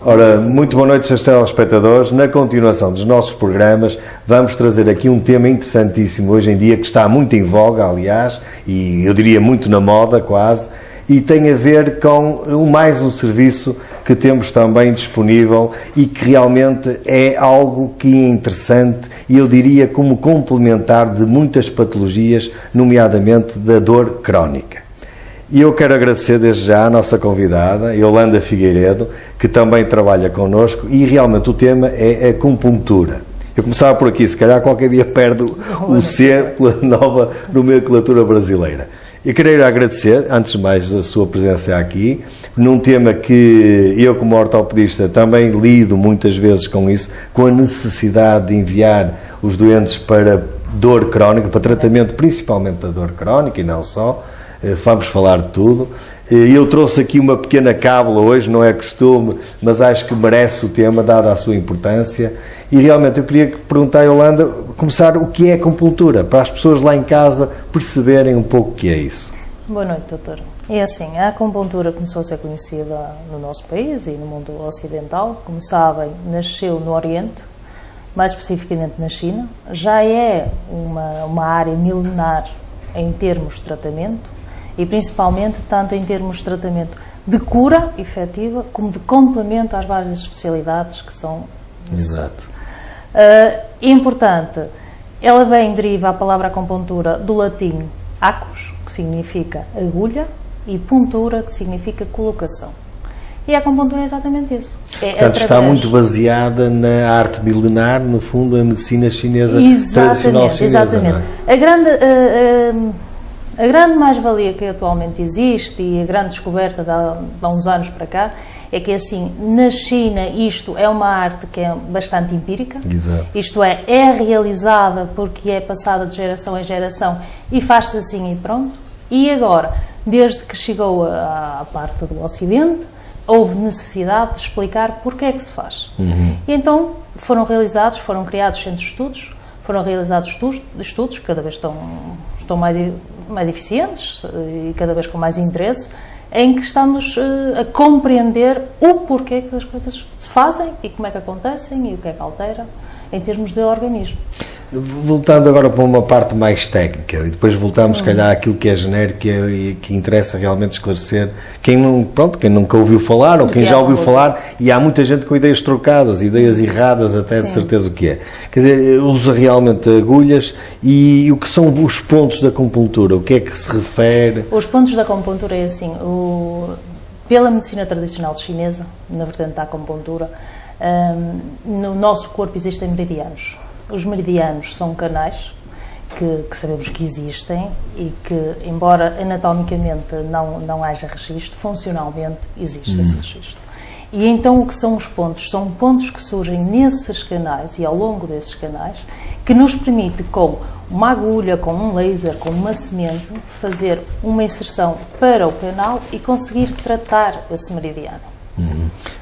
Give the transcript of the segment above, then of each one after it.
Ora, muito boa noite, senhores telespectadores. Na continuação dos nossos programas, vamos trazer aqui um tema interessantíssimo hoje em dia, que está muito em voga, aliás, e eu diria muito na moda, quase, e tem a ver com mais um serviço que temos também disponível e que realmente é algo que é interessante e eu diria como complementar de muitas patologias, nomeadamente da dor crónica. E eu quero agradecer desde já a nossa convidada, Yolanda Figueiredo, que também trabalha connosco, e realmente o tema é a acupuntura. Eu começava por aqui, se calhar qualquer dia perde o C pela nova nomenclatura brasileira. Eu queria agradecer, antes de mais, a sua presença aqui, num tema que eu, como ortopedista, também lido muitas vezes com isso, com a necessidade de enviar os doentes para dor crónica, para tratamento principalmente da dor crónica e não só. Vamos falar de tudo. Eu trouxe aqui uma pequena cábula hoje, não é costume, mas acho que merece o tema, dada a sua importância. E realmente eu queria perguntar a Yolanda, começar o que é acupuntura, para as pessoas lá em casa perceberem um pouco o que é isso. Boa noite, doutor. É assim, a acupuntura começou a ser conhecida no nosso país e no mundo ocidental. Como sabem, nasceu no Oriente, mais especificamente na China. Já é uma área milenar em termos de tratamento. E principalmente tanto em termos de tratamento de cura efetiva como de complemento às várias especialidades que são necessárias. Exato. Importante, ela deriva a palavra acupuntura do latim acus, que significa agulha, e puntura, que significa colocação. E a acupuntura é exatamente isso. Portanto, está muito baseada na arte milenar, no fundo, a medicina chinesa, tradicional chinesa. Exatamente. A grande mais-valia que atualmente existe e a grande descoberta de há uns anos para cá é que, assim, na China isto é uma arte que é bastante empírica. Exato. Isto é realizada porque é passada de geração em geração e faz-se assim e pronto. E agora, desde que chegou à parte do Ocidente, houve necessidade de explicar porque é que se faz. E então foram criados centros de estudos, foram realizados estudos que cada vez estão mais eficientes e cada vez com mais interesse, em que estamos a compreender o porquê que as coisas se fazem e como é que acontecem e o que é que altera em termos de organismo. Voltando agora para uma parte mais técnica e depois voltamos, se calhar, àquilo que é genérico e que interessa realmente esclarecer quem nunca ouviu falar ou quem já ouviu falar, e há muita gente com ideias trocadas, ideias erradas até. Sim. De certeza o que é. Quer dizer, usa realmente agulhas. E o que são os pontos da acupuntura? O que é que se refere? Os pontos da acupuntura é assim, pela medicina tradicional chinesa, na vertente da acupuntura, no nosso corpo existem meridianos. Os meridianos são canais que sabemos que existem e que, embora anatomicamente não haja registro, funcionalmente existe esse registro. E então o que são os pontos? São pontos que surgem nesses canais e ao longo desses canais, que nos permite, com uma agulha, com um laser, com uma semente, fazer uma inserção para o canal e conseguir tratar esse meridiano.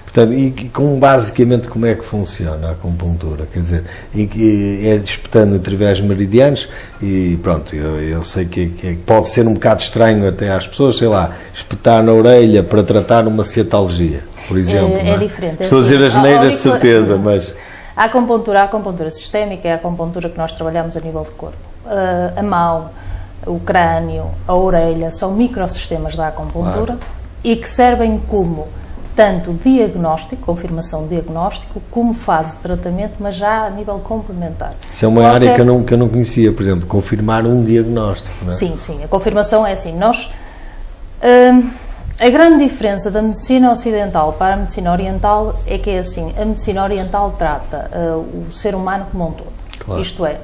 Portanto, e basicamente como é que funciona a acupuntura? Quer dizer, é disputando através meridianos e pronto, eu sei que pode ser um bocado estranho até às pessoas, sei lá, espetar na orelha para tratar uma cetalgia, por exemplo. É diferente. Estou a dizer as neiras de certeza, mas... A acupuntura sistémica é a acupuntura que nós trabalhamos a nível de corpo. A mão, o crânio, a orelha, são microsistemas da acupuntura. Claro. E que servem como tanto diagnóstico, confirmação de diagnóstico, como fase de tratamento, mas já a nível complementar. Isso é uma área que eu não conhecia, por exemplo, confirmar um diagnóstico, não é? Sim, a confirmação é assim, a grande diferença da medicina ocidental para a medicina oriental é que é assim, a medicina oriental trata o ser humano como um todo. Claro. Isto é,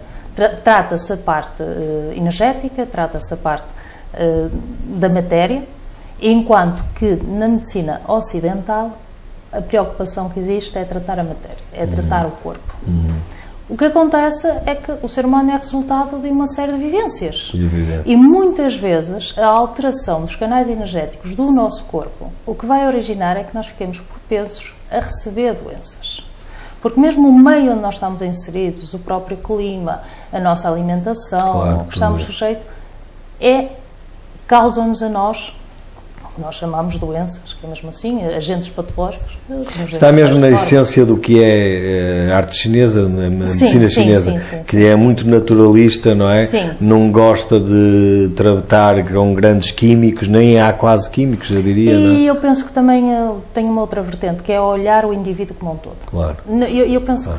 trata-se a parte energética, trata-se a parte da matéria, enquanto que na medicina ocidental a preocupação que existe é tratar a matéria, é tratar o corpo. O que acontece é que o ser humano é resultado de uma série de vivências. E muitas vezes a alteração dos canais energéticos do nosso corpo, o que vai originar é que nós fiquemos propensos a receber doenças. Porque mesmo o meio onde nós estamos inseridos, o próprio clima, a nossa alimentação, o que estamos sujeitos, causam-nos a nós o que nós chamamos doenças, que é mesmo assim, agentes patológicos. Está mesmo na essência do que é a arte chinesa, a medicina chinesa, que é muito naturalista, não é? Sim. Não gosta de tratar com grandes químicos, nem há quase químicos, eu diria. E não é? eu penso que também tem uma outra vertente, que é olhar o indivíduo como um todo. Claro. Eu penso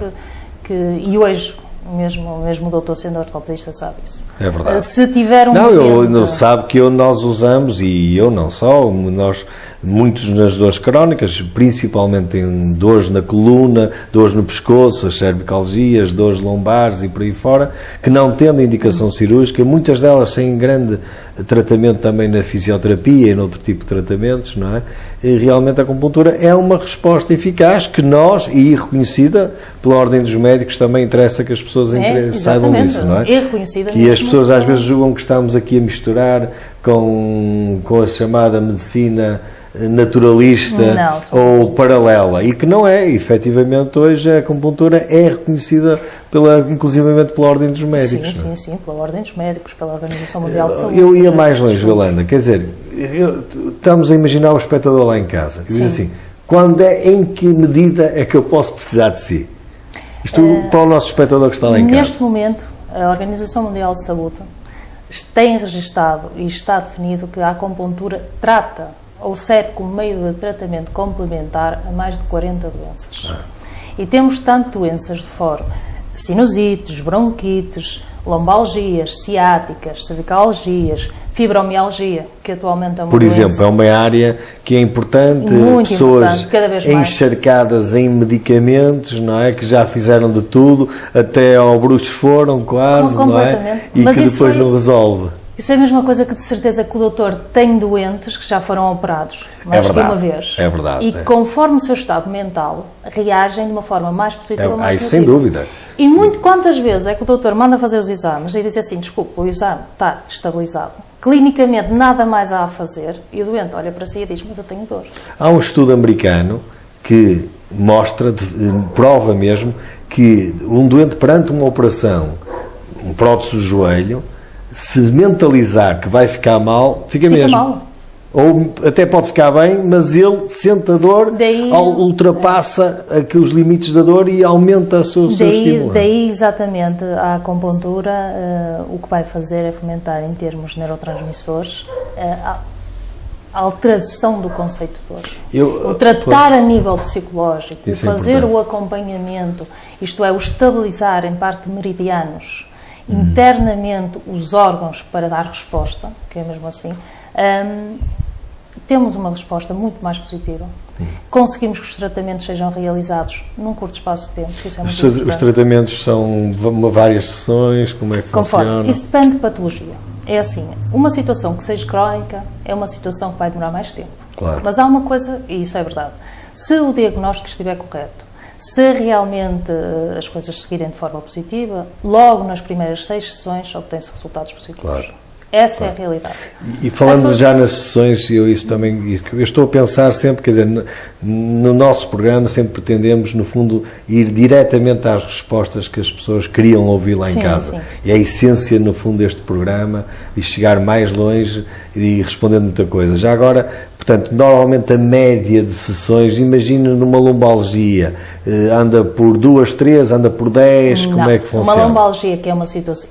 que e hoje, mesmo o doutor sendo ortopedista sabe isso. É verdade. Se tiver um não sabe que nós usamos, e eu não só, nós, muitos nas dores crónicas, principalmente em dores na coluna, dores no pescoço, as cervicalgias, dores lombares e por aí fora, que não tendo indicação cirúrgica, muitas delas sem grande tratamento também na fisioterapia e noutro tipo de tratamentos, não é? E realmente a acupuntura é uma resposta eficaz que nós, e reconhecida pela Ordem dos Médicos, também interessa que as pessoas saibam disso, não é? Que as pessoas às vezes julgam que estamos aqui a misturar com a chamada medicina naturalista ou paralela, e que não é. Efetivamente hoje a acupuntura é reconhecida inclusivamente pela Ordem dos Médicos. Sim, pela Ordem dos Médicos, pela Organização Mundial de Saúde. Eu ia mais longe, Yolanda, quer dizer, estamos a imaginar o espectador lá em casa e diz assim, em que medida é que eu posso precisar de si? Isto para o nosso espectador que está lá em casa. Neste momento, a Organização Mundial de Saúde tem registado e está definido que a acupuntura trata ou serve como meio de tratamento complementar a mais de 40 doenças. E temos tanto doenças de fora, sinusites, bronquites, lombalgias, ciáticas, cervicalgias, fibromialgia, que atualmente é uma doença. Por exemplo, é uma área que é importante, muito pessoas importante, cada vez mais encharcadas em medicamentos, não é? Que já fizeram de tudo, até ao bruxo foram quase, não é? E que depois não resolve. Isso é a mesma coisa que de certeza que o doutor tem doentes que já foram operados mais que uma vez. É verdade. E conforme o seu estado mental, reagem de uma forma mais positiva ou mais negativa. Sem dúvida. E quantas vezes é que o doutor manda fazer os exames e diz assim, desculpe, o exame está estabilizado, clinicamente nada mais há a fazer, e o doente olha para si e diz, mas eu tenho dor. Há um estudo americano que mostra, prova mesmo, que um doente perante uma operação, um prótese do joelho, se mentalizar que vai ficar mal, fica mesmo. Mal. Ou até pode ficar bem, mas ele sente a dor, ultrapassa os limites da dor e aumenta o seu estímulo. Daí, exatamente, a acupuntura o que vai fazer é fomentar, em termos de neurotransmissores, a alteração do conceito de dor. O tratar a nível psicológico, fazer o acompanhamento, isto é, o estabilizar em parte de meridianos, internamente os órgãos para dar resposta, que é mesmo assim, temos uma resposta muito mais positiva. Conseguimos que os tratamentos sejam realizados num curto espaço de tempo. Isso é muito importante. Os tratamentos são várias sessões? Como é que funciona? Isso depende de patologia. É assim, uma situação que seja crónica é uma situação que vai demorar mais tempo. Claro. Mas há uma coisa, e isso é verdade, se o diagnóstico estiver correto, se realmente as coisas seguirem de forma positiva, logo nas primeiras 6 sessões obtém-se resultados positivos. Claro. Essa é a realidade. E falando já nas sessões, eu estou a pensar sempre, quer dizer, no nosso programa sempre pretendemos, no fundo, ir diretamente às respostas que as pessoas queriam ouvir lá em casa. Sim. E é a essência, no fundo, deste programa, e chegar mais longe e respondendo muita coisa. Já agora, portanto, normalmente a média de sessões, imagina numa lombalgia, anda por 2, 3, anda por 10, como é que funciona? Uma lombalgia que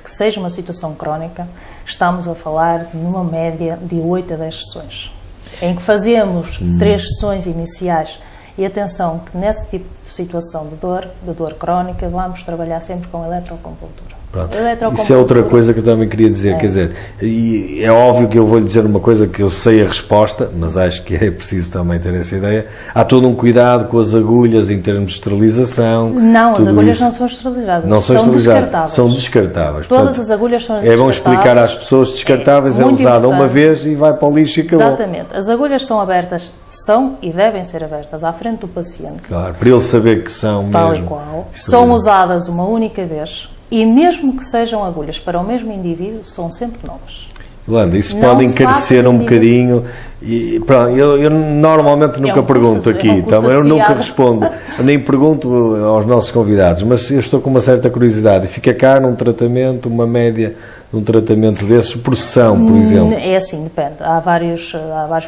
seja uma situação crónica, estamos a falar de uma média de 8 a 10 sessões, em que fazemos 3 sessões iniciais. E atenção, que nesse tipo de situação de dor crónica, vamos trabalhar sempre com eletroacupuntura. Pronto. Isso é outra coisa que eu também queria dizer, quer dizer, e é óbvio que eu vou-lhe dizer uma coisa que eu sei a resposta, mas acho que é preciso também ter essa ideia. Há todo um cuidado com as agulhas em termos de esterilização. Não, as agulhas não são esterilizadas, não são descartáveis. São descartáveis. Todas Portanto, as agulhas são descartáveis. É bom explicar às pessoas, descartáveis é usada uma vez e vai para o lixo e acabou. Exatamente. As agulhas são abertas, são e devem ser abertas à frente do paciente. Claro, para ele saber que são tal mesmo. E qual. São usadas uma única vez. E mesmo que sejam agulhas para o mesmo indivíduo, são sempre novas. Yolanda, isso pode encarecer um bocadinho. E, pronto, eu normalmente nunca pergunto aqui, então, eu nunca respondo, nem pergunto aos nossos convidados, mas eu estou com uma certa curiosidade. Fica caro um tratamento, uma média de um tratamento desses, por sessão, por exemplo? É assim, depende. Há vários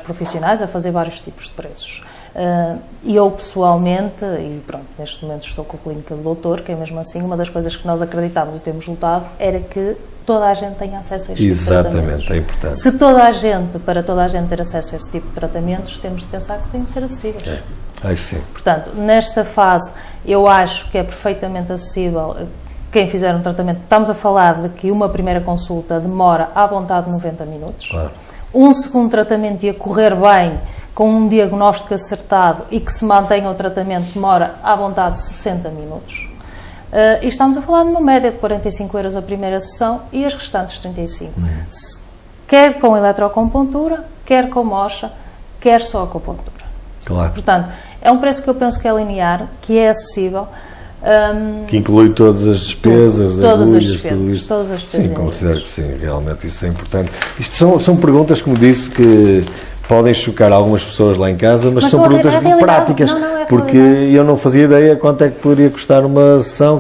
profissionais a fazer vários tipos de preços. Eu pessoalmente, e pronto, neste momento estou com a clínica do doutor, que é mesmo assim, uma das coisas que nós acreditámos e temos lutado era que toda a gente tenha acesso a este tipo de tratamentos. Exatamente, é importante. Se para toda a gente ter acesso a esse tipo de tratamentos, temos de pensar que têm de ser acessíveis. Acho sim. Portanto, nesta fase, eu acho que é perfeitamente acessível quem fizer um tratamento. Estamos a falar de que uma primeira consulta demora à vontade 90 minutos. Claro. Um segundo tratamento e a correr bem, com um diagnóstico acertado e que se mantenha o tratamento, demora à vontade 60 minutos. E estamos a falar de uma média de 45 euros a primeira sessão e as restantes 35. Quer com eletroacupuntura, quer com mocha, quer só acupuntura. Claro. Portanto, é um preço que eu penso que é linear, que é acessível. Que inclui todas as despesas, todas agulhas, as despesas, tudo isto. Todas as despesas. Sim, considero que sim, realmente isso é importante. Isto são perguntas, como disse, que podem chocar algumas pessoas lá em casa, mas são perguntas práticas, porque eu não fazia ideia quanto é que poderia custar uma sessão.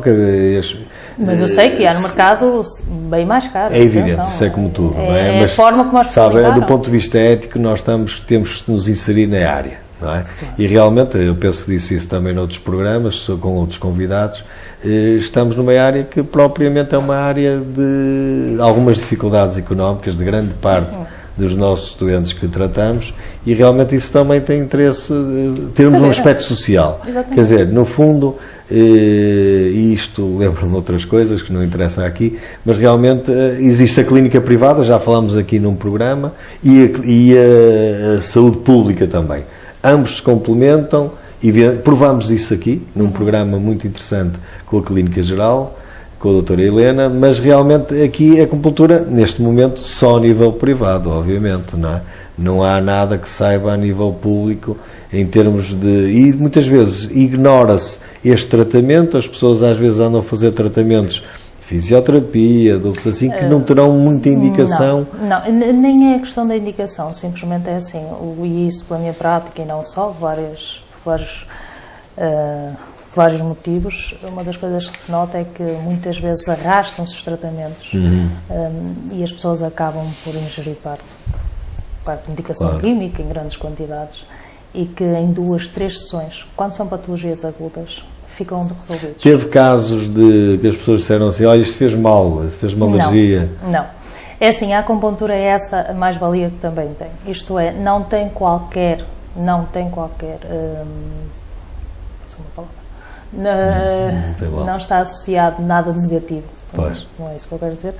Mas eu sei que há no mercado bem mais caro. É evidente, isso é como tudo, não é? Mas, a forma como nós sabe, do ponto de vista ético, nós temos que nos inserir na área. Não é? E realmente, eu penso que disse isso também noutros programas, com outros convidados, estamos numa área que propriamente é uma área de algumas dificuldades económicas, de grande parte dos nossos doentes que tratamos, e realmente isso também tem interesse, termos um aspecto social. Exatamente. Quer dizer, no fundo, isto lembra-me outras coisas que não interessam aqui, mas realmente existe a clínica privada, já falámos aqui num programa, e a saúde pública também. Ambos se complementam e provamos isso aqui, num programa muito interessante com a Clínica Geral, com a doutora Helena, mas realmente aqui a acupuntura, neste momento, só a nível privado, obviamente, não é? Não há nada que saiba a nível público em termos de... E muitas vezes ignora-se este tratamento, as pessoas às vezes andam a fazer tratamentos fisioterapia, de outros assim, que não terão muita indicação. Não, nem é questão da indicação, simplesmente é assim, e isso pela minha prática e não só, vários motivos. Uma das coisas que se nota é que muitas vezes arrastam-se os tratamentos e as pessoas acabam por ingerir parte de medicação química em grandes quantidades e que em 2, 3 sessões, quando são patologias agudas, ficam resolvidos. Teve casos de que as pessoas disseram assim, olha, isto fez mal, fez-me alergia? Não. É assim, a acupuntura é essa a mais-valia que também tem. Isto é, não tem qualquer não está associado nada de negativo. Não é isso que eu quero dizer.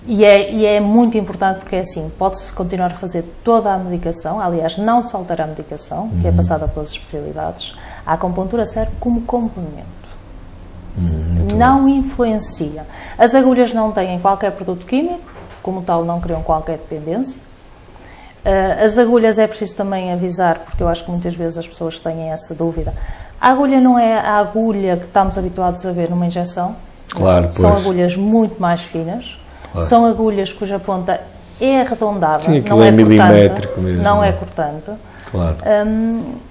E é muito importante porque é assim, pode-se continuar a fazer toda a medicação, aliás, não saltar a medicação, que é passada pelas especialidades. A acupuntura serve como complemento. Não influencia. As agulhas não têm qualquer produto químico, como tal não criam qualquer dependência. As agulhas é preciso também avisar, porque eu acho que muitas vezes as pessoas têm essa dúvida. A agulha não é a agulha que estamos habituados a ver numa injeção. Claro, são agulhas muito mais finas. São agulhas cuja ponta é arredondada, não é milimétrico mesmo. Não é cortante. Claro.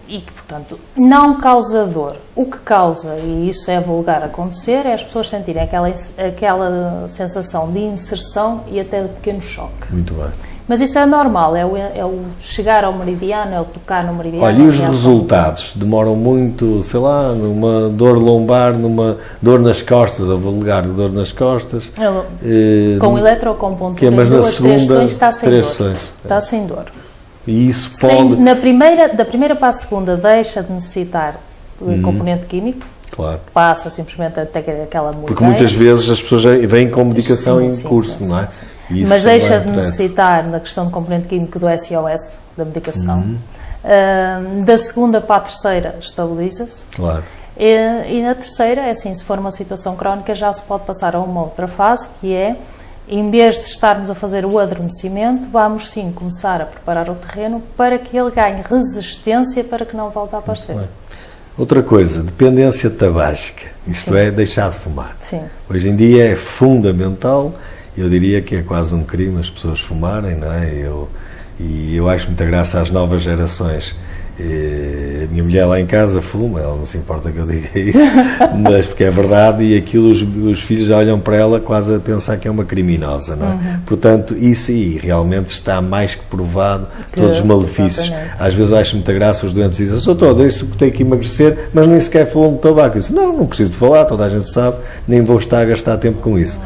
E que, portanto, não causa dor. O que causa, e isso é vulgar acontecer, é as pessoas sentirem aquela sensação de inserção e até de pequeno choque. Muito bem. Mas isso é normal, é o chegar ao meridiano, é o tocar no meridiano. Olha, e os resultados? Demoram muito, sei lá, numa dor lombar, numa dor nas costas, houve lugar de dor nas costas. Com eletroacupuntura, mas na segunda, está sem três dor. sessões. Está sem dor. E isso pode... Da primeira para a segunda deixa de necessitar do componente químico, Claro. Passa simplesmente até aquela mudança. Porque muitas vezes as pessoas vêm com medicação em curso, não é? Mas deixa de necessitar, na questão do componente químico, do SOS, da medicação. Da segunda para a terceira, estabiliza-se. Claro. E na terceira, é assim, se for uma situação crónica, já se pode passar a uma outra fase, que é, em vez de estarmos a fazer o adormecimento, vamos sim começar a preparar o terreno para que ele ganhe resistência para que não volte a aparecer. Outra coisa, dependência tabágica, isto é, deixar de fumar. Sim. Hoje em dia é fundamental, eu diria que é quase um crime as pessoas fumarem, não é? E eu acho muita graça às novas gerações. A minha mulher lá em casa fuma, ela não se importa que eu diga isso, mas porque é verdade, e aquilo os filhos já olham para ela quase a pensar que é uma criminosa, não é? Portanto, isso aí realmente está mais que provado, todos os malefícios. Exatamente. Às vezes eu acho muita graça, os doentes dizem, sou todo isso que tenho que emagrecer, mas nem sequer falou de tabaco. Eu disse, não preciso de falar, toda a gente sabe, nem vou estar a gastar tempo com isso.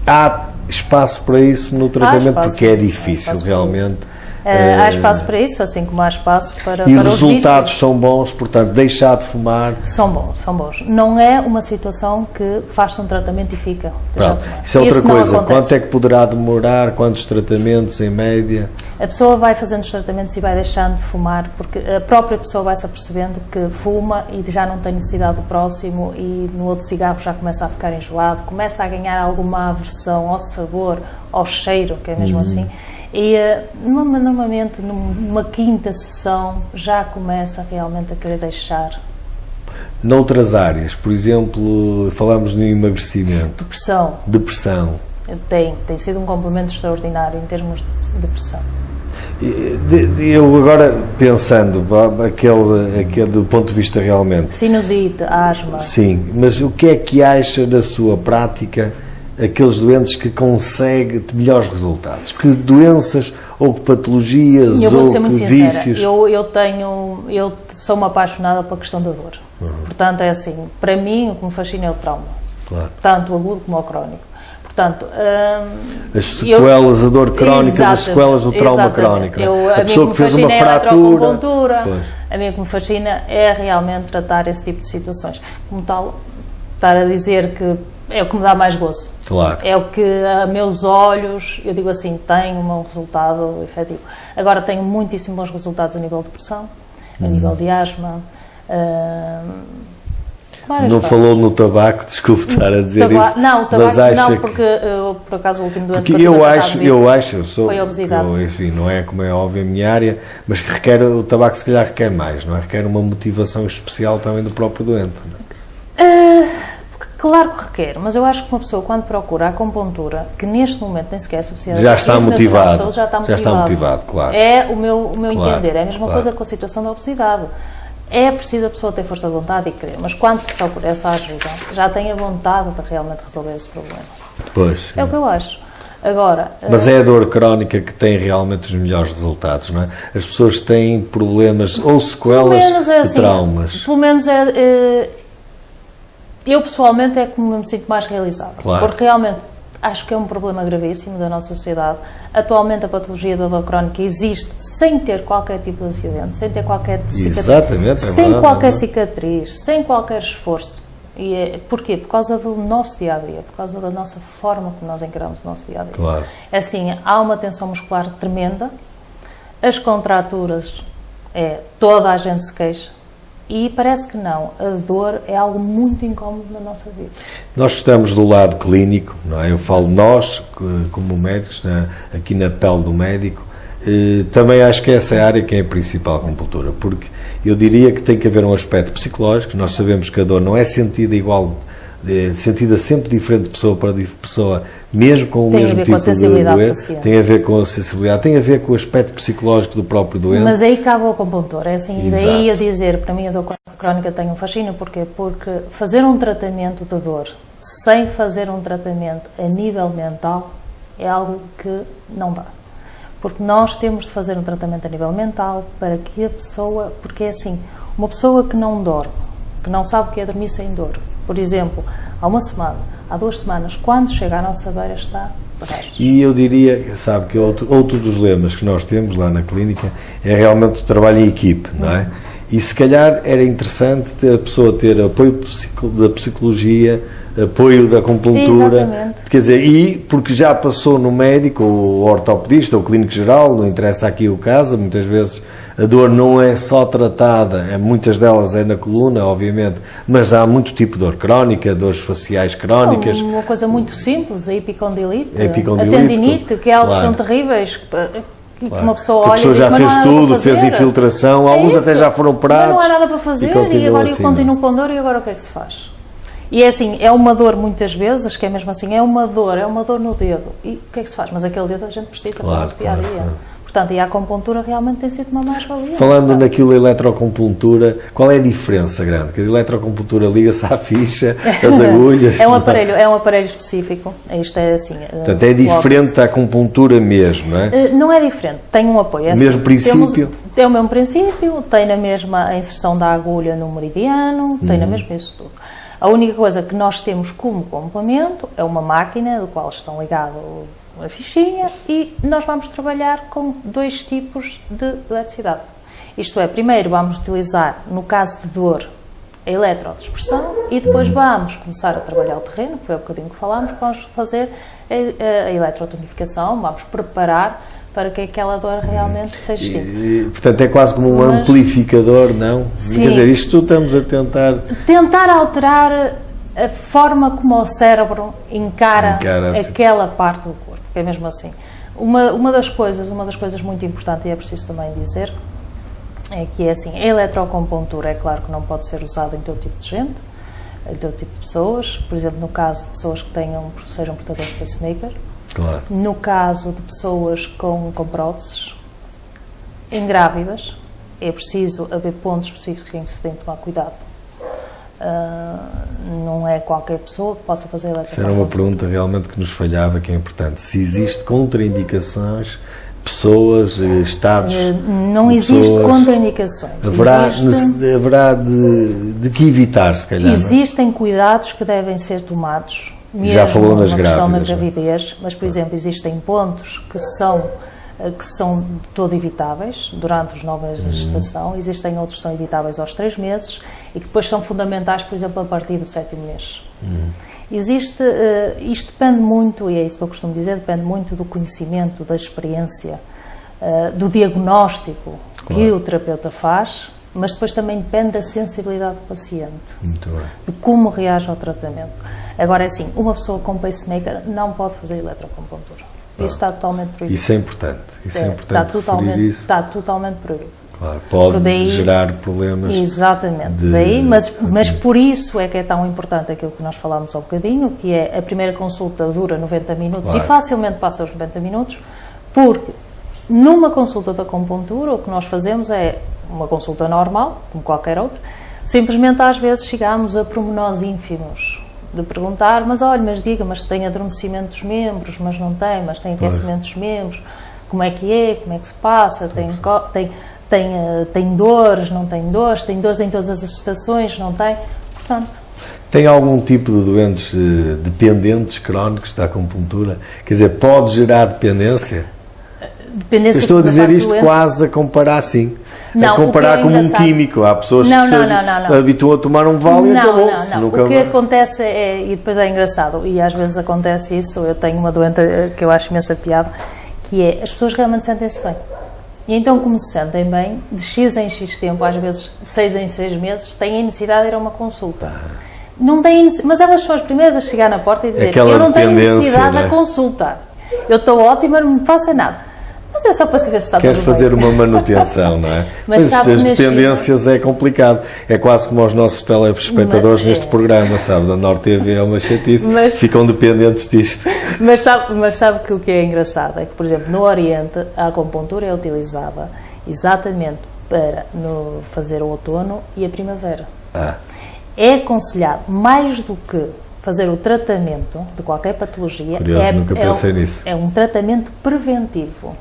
Há espaço para isso no tratamento, porque é difícil realmente. Há espaço para isso, assim como há espaço para E para os resultados são bons, portanto, deixar de fumar... São bons. Não é uma situação que faz-se um tratamento e fica. Pronto, isso é outra coisa. Quanto é que poderá demorar? Quantos tratamentos, em média? A pessoa vai fazendo os tratamentos e vai deixando de fumar, porque a própria pessoa vai se apercebendo que fuma e já não tem necessidade do próximo, e no outro cigarro já começa a ficar enjoado, começa a ganhar alguma aversão ao sabor, ao cheiro, que é mesmo assim. E, normalmente, numa quinta sessão, já começa realmente a querer deixar. Noutras áreas, por exemplo, falamos no emagrecimento. Depressão. Tem sido um complemento extraordinário em termos de depressão. Eu agora, pensando, aquele do ponto de vista realmente... Sinusite, asma... Sim, mas o que é que acha da sua prática aqueles doentes que conseguem melhores resultados? Que doenças ou que patologias ou que vícios? Eu sou uma apaixonada pela questão da dor. Portanto, é assim, para mim o que me fascina é o trauma. Claro. Tanto o agudo como o crónico. Portanto, as sequelas, a dor crónica das sequelas do trauma crónico. A pessoa que fez uma fratura. A mim o que me fascina é realmente tratar esse tipo de situações. Como tal, estar a dizer que é o que me dá mais gozo. Claro. É o que a meus olhos, eu digo assim, tem um resultado efetivo. Agora tenho muitíssimo bons resultados a nível de depressão, a nível de asma. Não falou no tabaco, desculpe estar a dizer isso. Não, o tabaco não, porque por acaso o último doente que eu foi a obesidade. Enfim, não é como é óbvio a minha área, mas que o tabaco se calhar requer mais, não é? Requer uma motivação especial também do próprio doente. Não é? Claro que requer, mas eu acho que uma pessoa, quando procura a acupuntura, que neste momento nem sequer é subsidiada, já está motivado, já está motivado, claro. É o meu entender, é a mesma coisa com a situação da obesidade. É preciso a pessoa ter força de vontade e querer, mas quando se procura essa ajuda, já tem a vontade de realmente resolver esse problema. Pois. É o que eu acho. Agora, mas é a dor crónica que tem realmente os melhores resultados, não é? As pessoas têm problemas ou sequelas de traumas. Pelo menos eu pessoalmente é como me sinto mais realizada. Claro. Porque realmente acho que é um problema gravíssimo da nossa sociedade. Atualmente a patologia da dor crónica existe sem ter qualquer tipo de acidente, sem ter qualquer cicatriz, exatamente, sem qualquer cicatriz, sem qualquer esforço. E porquê? Por causa do nosso dia-a-dia, por causa da nossa forma como nós encaramos o nosso dia-a-dia. Claro. É assim, há uma tensão muscular tremenda, as contraturas, toda a gente se queixa, e parece que não, a dor é algo muito incómodo na nossa vida. Nós que estamos do lado clínico, não é? Eu falo nós, como médicos, aqui na pele do médico, também acho que essa é a área que é a principal acupuntura, porque eu diria que tem que haver um aspecto psicológico. Nós sabemos que a dor não é sentida igual, sentida sempre diferente de pessoa para pessoa, mesmo com o mesmo tipo de doer. Tem a ver com a sensibilidade, tem a ver com o aspecto psicológico do próprio doente. Mas aí cabe ao acupuntor, é assim, e daí a dizer, para mim a dor crónica tem um fascínio, porquê? Porque fazer um tratamento de dor sem fazer um tratamento a nível mental é algo que não dá. Porque nós temos de fazer um tratamento a nível mental para que a pessoa, porque é assim, uma pessoa que não dorme, que não sabe o que é dormir sem dor, por exemplo, há uma semana, há 2 semanas, quando chega à nossa beira está de restos. E eu diria, sabe, que outro dos lemas que nós temos lá na clínica é realmente o trabalho em equipe, não é? E se calhar era interessante a pessoa ter apoio da psicologia, apoio da acupuntura. Exatamente. Quer dizer, e porque já passou no médico, o ortopedista, o clínico geral, não interessa aqui o caso, muitas vezes a dor não é só tratada, muitas delas é na coluna, obviamente, mas há muito tipo de dor crónica, dores faciais crónicas. Uma coisa muito simples, a epicondilite, A tendinite, que elas são terríveis. Que uma pessoa olha, a pessoa já fez tudo, fez fazer. infiltração, alguns até já foram operados. Mas não há nada para fazer e agora assim, eu continuo com dor e agora o que é que se faz? E é assim, é uma dor muitas vezes, que é mesmo assim, é uma dor no dedo. E o que é que se faz? Mas aquele dedo a gente precisa para o nosso dia a dia. Portanto, e a acupuntura realmente tem sido uma mais-valia. Falando naquilo da eletroacupuntura, qual é a diferença grande? Que a eletroacupuntura liga-se à ficha, as agulhas... é um aparelho específico. Isto é assim... Portanto, é diferente da acupuntura mesmo, não é? Não é diferente, tem um apoio. É o mesmo princípio? Tem o mesmo princípio, tem na mesma a inserção da agulha no meridiano, tem na mesma isso tudo. A única coisa que nós temos como complemento é uma máquina do qual estão ligados a fichinha e nós vamos trabalhar com 2 tipos de eletricidade. Isto é, primeiro vamos utilizar, no caso de dor, a eletrodispersão e depois vamos começar a trabalhar o terreno, que foi há bocadinho que falámos, vamos fazer a eletrotonificação, vamos preparar para que aquela dor realmente seja extinta. Portanto, é quase como um amplificador, não? Sim. Quer dizer, isto estamos a tentar... Tentar alterar a forma como o cérebro encara assim. aquela parte do corpo, que é mesmo assim. Uma das coisas muito importantes, e é preciso também dizer, é que é assim, a eletroacupuntura, é claro que não pode ser usada em todo tipo de gente, em todo tipo de pessoas, por exemplo, no caso de pessoas que sejam portadores de pacemaker, claro. No caso de pessoas com próteses, em grávidas, é preciso haver pontos específicos em que se tem que tomar cuidado. Não é qualquer pessoa que possa fazer eletroacupuntura. Isso era uma pergunta realmente que nos falhava, que é importante. Se existe contraindicações, pessoas, estados... Não existe contraindicações. Haverá de que evitar, se calhar. Existem cuidados que devem ser tomados, mesmo já falou nas questão da grávidas, gravidez, mas, por exemplo, existem pontos que são de todo evitáveis durante os 9 meses de gestação, existem outros que são evitáveis aos 3 meses e que depois são fundamentais, por exemplo, a partir do 7º mês. Isto depende muito, e é isso que eu costumo dizer, depende muito do conhecimento, da experiência, do diagnóstico que o terapeuta faz, mas depois também depende da sensibilidade do paciente, muito bem. De como reage ao tratamento. Agora, é assim, uma pessoa com pacemaker não pode fazer eletroacupuntura. Isso está totalmente proibido. Isso é importante. Isso é importante referir isso. Está totalmente proibido. Claro, pode gerar problemas. Exatamente. Mas por isso é que é tão importante aquilo que nós falámos há um bocadinho, que é a primeira consulta dura 90 minutos e facilmente passa os 90 minutos, porque numa consulta da acupuntura o que nós fazemos é uma consulta normal, como qualquer outra, simplesmente às vezes chegamos a pormenores ínfimos de perguntar, mas olha, mas diga, mas tem adormecimento dos membros, mas não tem, mas tem aquecimento dos membros, como é que se passa, tem dores, não tem dores em todas as estações, não tem, portanto... Tem algum tipo de doentes dependentes crónicos da acupuntura? Quer dizer, pode gerar dependência? Eu estou a dizer isto quase a comparar assim. Não, a comparar como um químico. Há pessoas que se habituam a tomar um Valium e acabou-se. Não. O que acontece e depois é engraçado, e às vezes acontece isso, eu tenho uma doente que eu acho imensa piada, que é, as pessoas realmente sentem-se bem. E então, como se sentem bem, de X em X tempo, às vezes de 6 em 6 meses, têm a necessidade de ir a uma consulta. Não têm, mas elas são as primeiras a chegar na porta e dizer, eu não tenho necessidade de consultar. Eu estou ótima, não me faça nada. Mas é só para saber se está Queres fazer uma manutenção, não é? Mas as dependências é complicado. É quase como os nossos telespectadores neste programa, sabe? Da Norte TV é uma chatice. Ficam dependentes disto. Mas sabe que o que é engraçado é que, por exemplo, no Oriente, a acupuntura é utilizada exatamente para fazer o outono e a primavera. É aconselhado, mais do que fazer o tratamento de qualquer patologia, curioso, nunca pensei nisso. É um tratamento preventivo.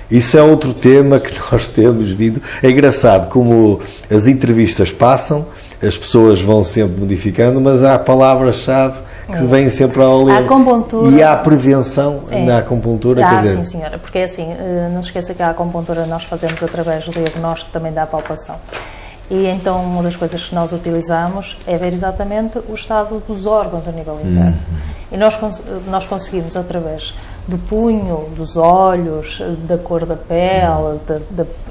Isso é outro tema que nós temos vindo. É engraçado como as entrevistas passam, as pessoas vão sempre modificando, mas há palavras-chave que vêm sempre ao lembro. A acupuntura... E há prevenção na acupuntura? Quer dizer... Sim, senhora, porque é assim, não se esqueça que a acupuntura nós fazemos através do diagnóstico também da palpação. E então uma das coisas que nós utilizamos é ver exatamente o estado dos órgãos a nível interno. E nós conseguimos, através do punho, dos olhos, da cor da pele,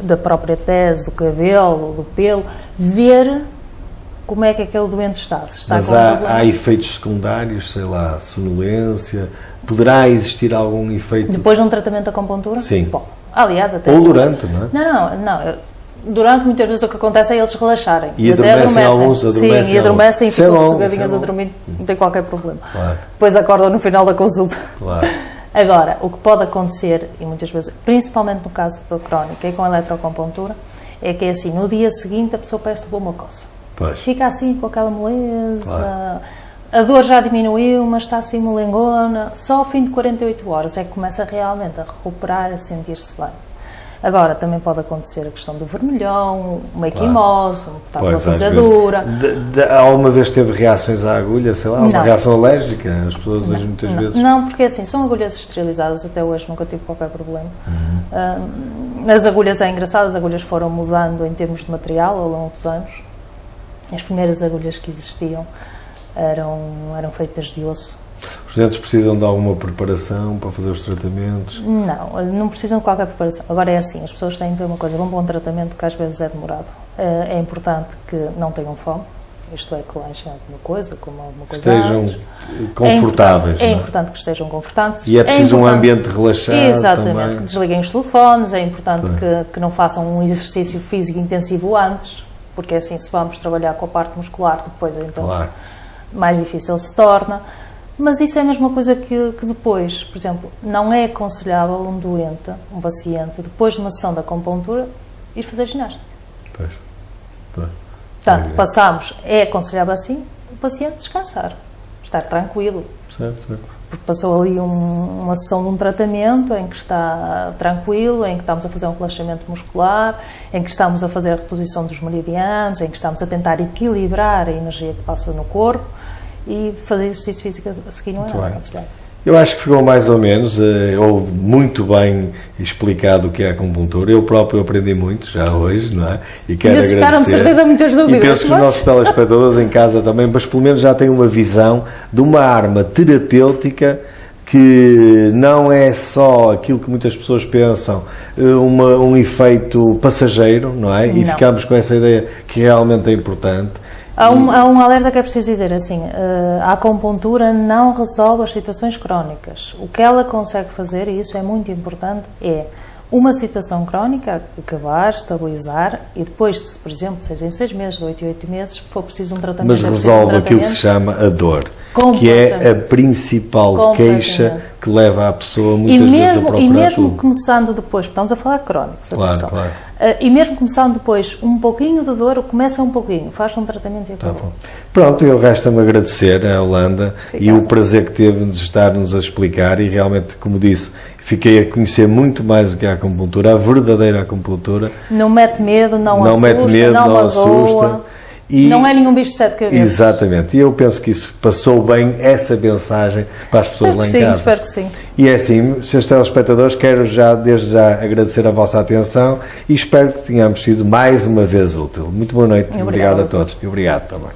da própria tese, do cabelo, do pelo, ver como é que aquele doente está. Se está. Mas há efeitos secundários, sei lá, sonolência, poderá existir algum efeito... Depois de um tratamento de acupuntura? Sim. Bom, aliás, até... Ou durante, não é? Não. Durante, muitas vezes, o que acontece é eles relaxarem. E adormecem alguns, adormecem. Sim, e adormecem e ficam sossegadinhos a bom. dormir, não tem qualquer problema. Claro. Depois acordam no final da consulta. Claro. Agora, o que pode acontecer, e muitas vezes, principalmente no caso da crónica e com a eletroacupuntura, é que é assim, no dia seguinte a pessoa parece que levou uma coça. Pois. Fica assim com aquela moleza, claro. A dor já diminuiu, mas está assim molengona. Só ao fim de 48 horas é que começa realmente a recuperar, a sentir-se bem. Agora, também pode acontecer a questão do vermelhão, uma equimose, uma pisadura. Alguma vez teve reações à agulha, sei lá, uma reação alérgica? As pessoas hoje muitas vezes... Não, porque assim, são agulhas esterilizadas, até hoje nunca tive qualquer problema. As agulhas, é engraçado, as agulhas foram mudando em termos de material ao longo dos anos. As primeiras agulhas que existiam eram feitas de osso. Os dentes precisam de alguma preparação para fazer os tratamentos? Não precisam de qualquer preparação. Agora é assim, as pessoas têm de ver uma coisa, vão para um tratamento que às vezes é demorado. É importante que não tenham fome, isto é, que lanchem alguma coisa, como alguma coisa estejam antes. Confortáveis. É importante que estejam confortantes. E é preciso um ambiente relaxado. Exatamente, também. que desliguem os telefones, é importante que não façam um exercício físico intensivo antes, porque assim, se vamos trabalhar com a parte muscular, depois então mais difícil se torna. Mas isso é a mesma coisa que depois, por exemplo, não é aconselhável um doente, um paciente, depois de uma sessão de acupuntura, ir fazer ginástica. Pois. Portanto, é aconselhável assim, o paciente descansar, estar tranquilo. Certo. Porque passou ali uma sessão de um tratamento em que está tranquilo, em que estamos a fazer um relaxamento muscular, em que estamos a fazer a reposição dos meridianos, em que estamos a tentar equilibrar a energia que passa no corpo. E fazer exercício físico a seguir não é nada aconselhável. Eu acho que ficou mais ou menos, ou muito bem explicado o que é a acupuntura. Eu próprio aprendi muito já hoje, não é? E quero agradecer. Ficaram de certeza muitas dúvidas. E penso que os nossos telespectadores em casa também, mas pelo menos já têm uma visão de uma arma terapêutica que não é só aquilo que muitas pessoas pensam, um efeito passageiro, não é? E ficamos com essa ideia que realmente é importante. Há um alerta que é preciso dizer, assim, a acupuntura não resolve as situações crónicas. O que ela consegue fazer, e isso é muito importante, é uma situação crónica acabar, estabilizar, e depois, de, por exemplo, de 6 em 6 meses, de 8 em 8 meses, for preciso um tratamento... Mas resolve aquilo que se chama a dor, que é a principal queixa que leva a pessoa muitas vezes a procurar E mesmo começando depois, estamos a falar crónicos, claro. E mesmo começando depois um pouquinho de dor, começa um pouquinho, faz um tratamento e acabou. Pronto, eu resta-me agradecer à Yolanda e o prazer que teve de estar-nos a explicar e realmente, como disse, fiquei a conhecer muito mais do que a acupuntura, a verdadeira acupuntura. Não mete medo, não assusta. E não é nenhum bicho de 7 cabeças. Exatamente. E eu penso que isso passou bem, essa mensagem, para as pessoas lá em casa. Espero que sim. E é assim, senhores telespectadores, quero desde já agradecer a vossa atenção e espero que tenhamos sido mais uma vez útil. Muito boa noite e obrigado a todos. E obrigado também.